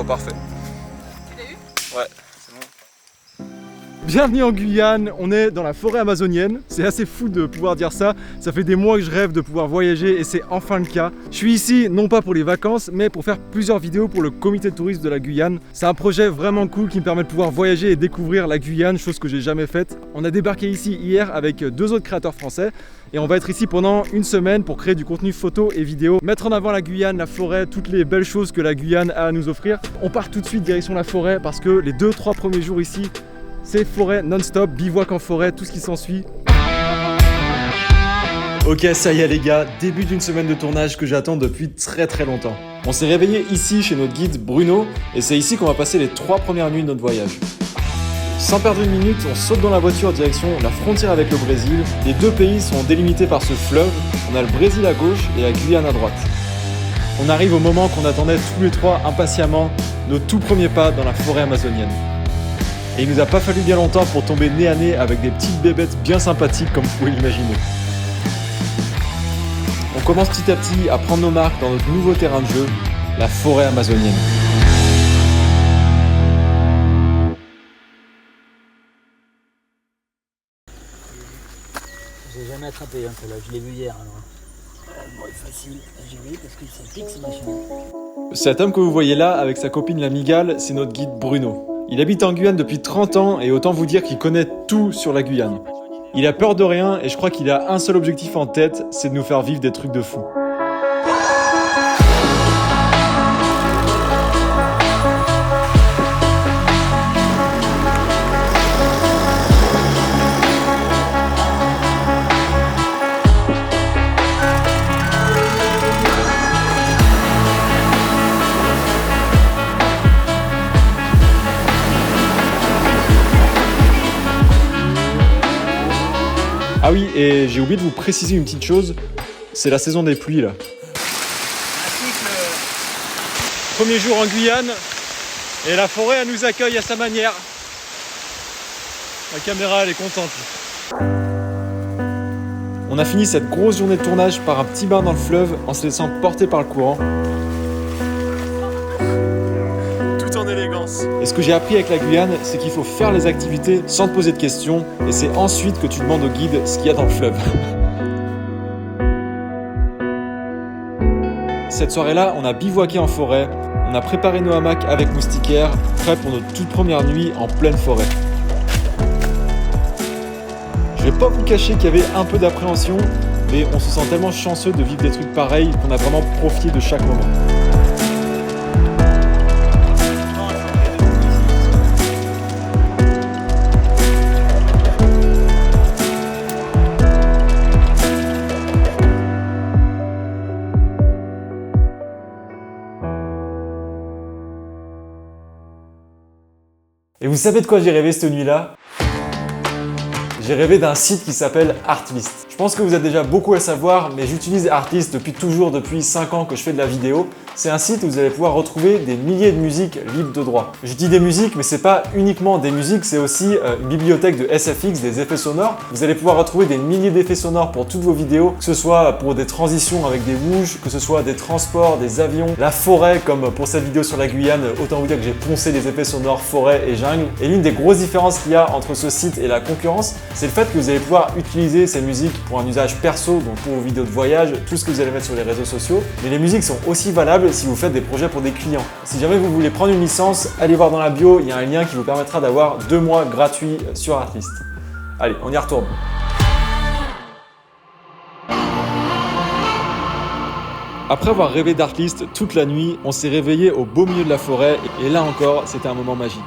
l'endroit parfait. Tu l'as eu? Ouais, c'est bon. Bienvenue en Guyane, on est dans la forêt amazonienne. C'est assez fou de pouvoir dire ça. Ça fait des mois que je rêve de pouvoir voyager et c'est enfin le cas. Je suis ici non pas pour les vacances, mais pour faire plusieurs vidéos pour le comité de tourisme de la Guyane. C'est un projet vraiment cool qui me permet de pouvoir voyager et découvrir la Guyane, chose que j'ai jamais faite. On a débarqué ici hier avec 2 autres créateurs français. Et on va être ici pendant une semaine pour créer du contenu photo et vidéo, mettre en avant la Guyane, la forêt, toutes les belles choses que la Guyane a à nous offrir. On part tout de suite direction la forêt parce que les 2-3 premiers jours ici, c'est forêt non-stop, bivouac en forêt, tout ce qui s'ensuit. Ok, ça y est les gars, début d'une semaine de tournage que j'attends depuis très longtemps. On s'est réveillé ici chez notre guide Bruno et c'est ici qu'on va passer les 3 premières nuits de notre voyage. Sans perdre une minute, on saute dans la voiture direction la frontière avec le Brésil. Les 2 pays sont délimités par ce fleuve. On a le Brésil à gauche et la Guyane à droite. On arrive au moment qu'on attendait tous les 3 impatiemment, nos tout premiers pas dans la forêt amazonienne. Et il nous a pas fallu bien longtemps pour tomber nez à nez avec des petites bébêtes bien sympathiques comme vous pouvez l'imaginer. On commence petit à petit à prendre nos marques dans notre nouveau terrain de jeu, la forêt amazonienne. J'ai jamais attrapé celle-là, je l'ai vu hier alors. Bon, facile, j'ai vu parce que ça pique, c'est machin. Cet homme que vous voyez là avec sa copine la Migale, c'est notre guide Bruno. Il habite en Guyane depuis 30 ans et autant vous dire qu'il connaît tout sur la Guyane. Il a peur de rien et je crois qu'il a un seul objectif en tête, c'est de nous faire vivre des trucs de fou. Ah oui, et j'ai oublié de vous préciser une petite chose, c'est la saison des pluies là. Premier jour en Guyane, et la forêt elle nous accueille à sa manière. La caméra elle est contente. On a fini cette grosse journée de tournage par un petit bain dans le fleuve en se laissant porter par le courant. En élégance. Et ce que j'ai appris avec la Guyane, c'est qu'il faut faire les activités sans te poser de questions et c'est ensuite que tu demandes au guide ce qu'il y a dans le fleuve. Cette soirée-là, on a bivouaqué en forêt, on a préparé nos hamacs avec moustiquaires, prêts pour notre toute première nuit en pleine forêt. Je vais pas vous cacher qu'il y avait un peu d'appréhension, mais on se sent tellement chanceux de vivre des trucs pareils qu'on a vraiment profité de chaque moment. Et vous savez de quoi j'ai rêvé cette nuit-là? J'ai rêvé d'un site qui s'appelle Artlist. Je pense que vous êtes déjà beaucoup à le savoir, mais j'utilise Artlist depuis 5 ans que je fais de la vidéo. C'est un site où vous allez pouvoir retrouver des milliers de musiques libres de droit. Je dis des musiques, mais c'est pas uniquement des musiques, c'est aussi une bibliothèque de SFX, des effets sonores. Vous allez pouvoir retrouver des milliers d'effets sonores pour toutes vos vidéos, que ce soit pour des transitions avec des whoosh, que ce soit des transports, des avions, la forêt, comme pour cette vidéo sur la Guyane, autant vous dire que j'ai poncé des effets sonores forêt et jungle. Et l'une des grosses différences qu'il y a entre ce site et la concurrence, c'est le fait que vous allez pouvoir utiliser ces musiques pour un usage perso, donc pour vos vidéos de voyage, tout ce que vous allez mettre sur les réseaux sociaux. Mais les musiques sont aussi valables si vous faites des projets pour des clients. Si jamais vous voulez prendre une licence, allez voir dans la bio, il y a un lien qui vous permettra d'avoir 2 mois gratuits sur Artlist. Allez, on y retourne. Après avoir rêvé d'Artlist toute la nuit, on s'est réveillé au beau milieu de la forêt et là encore, c'était un moment magique.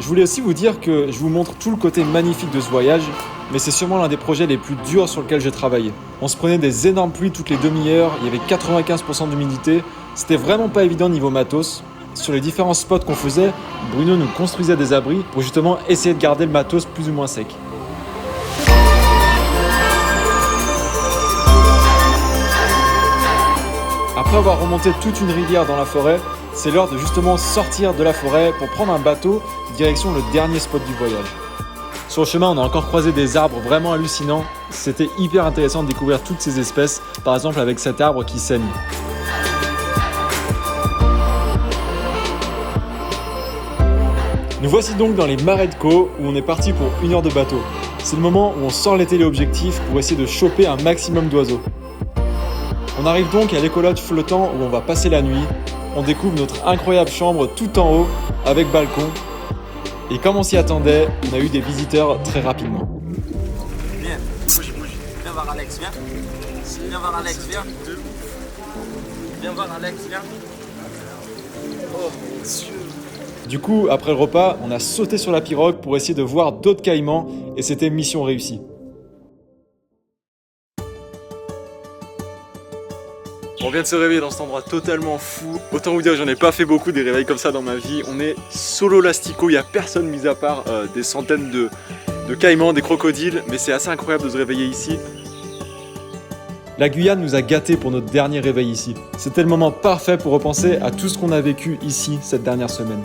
Je voulais aussi vous dire que je vous montre tout le côté magnifique de ce voyage, mais c'est sûrement l'un des projets les plus durs sur lequel j'ai travaillé. On se prenait des énormes pluies toutes les demi-heures, il y avait 95% d'humidité, c'était vraiment pas évident niveau matos. Sur les différents spots qu'on faisait, Bruno nous construisait des abris pour justement essayer de garder le matos plus ou moins sec. Après avoir remonté toute une rivière dans la forêt, c'est l'heure de justement sortir de la forêt pour prendre un bateau direction le dernier spot du voyage. Sur le chemin, on a encore croisé des arbres vraiment hallucinants. C'était hyper intéressant de découvrir toutes ces espèces, par exemple avec cet arbre qui saigne. Nous voici donc dans les marais de Caux où on est parti pour 1 heure de bateau. C'est le moment où on sort les téléobjectifs pour essayer de choper un maximum d'oiseaux. On arrive donc à l'écologe flottant où on va passer la nuit. On découvre notre incroyable chambre tout en haut avec balcon. Et comme on s'y attendait, on a eu des visiteurs très rapidement. Viens, bouge. Viens voir Alex, viens. Viens voir Alex, viens. Viens voir Alex, viens. Oh mon Dieu. Du coup, après le repas, on a sauté sur la pirogue pour essayer de voir d'autres caïmans et c'était mission réussie. On vient de se réveiller dans cet endroit totalement fou. Autant vous dire, j'en ai pas fait beaucoup des réveils comme ça dans ma vie. On est solo lastico, il n'y a personne mis à part des centaines de caïmans, des crocodiles, mais c'est assez incroyable de se réveiller ici. La Guyane nous a gâtés pour notre dernier réveil ici. C'était le moment parfait pour repenser à tout ce qu'on a vécu ici cette dernière semaine.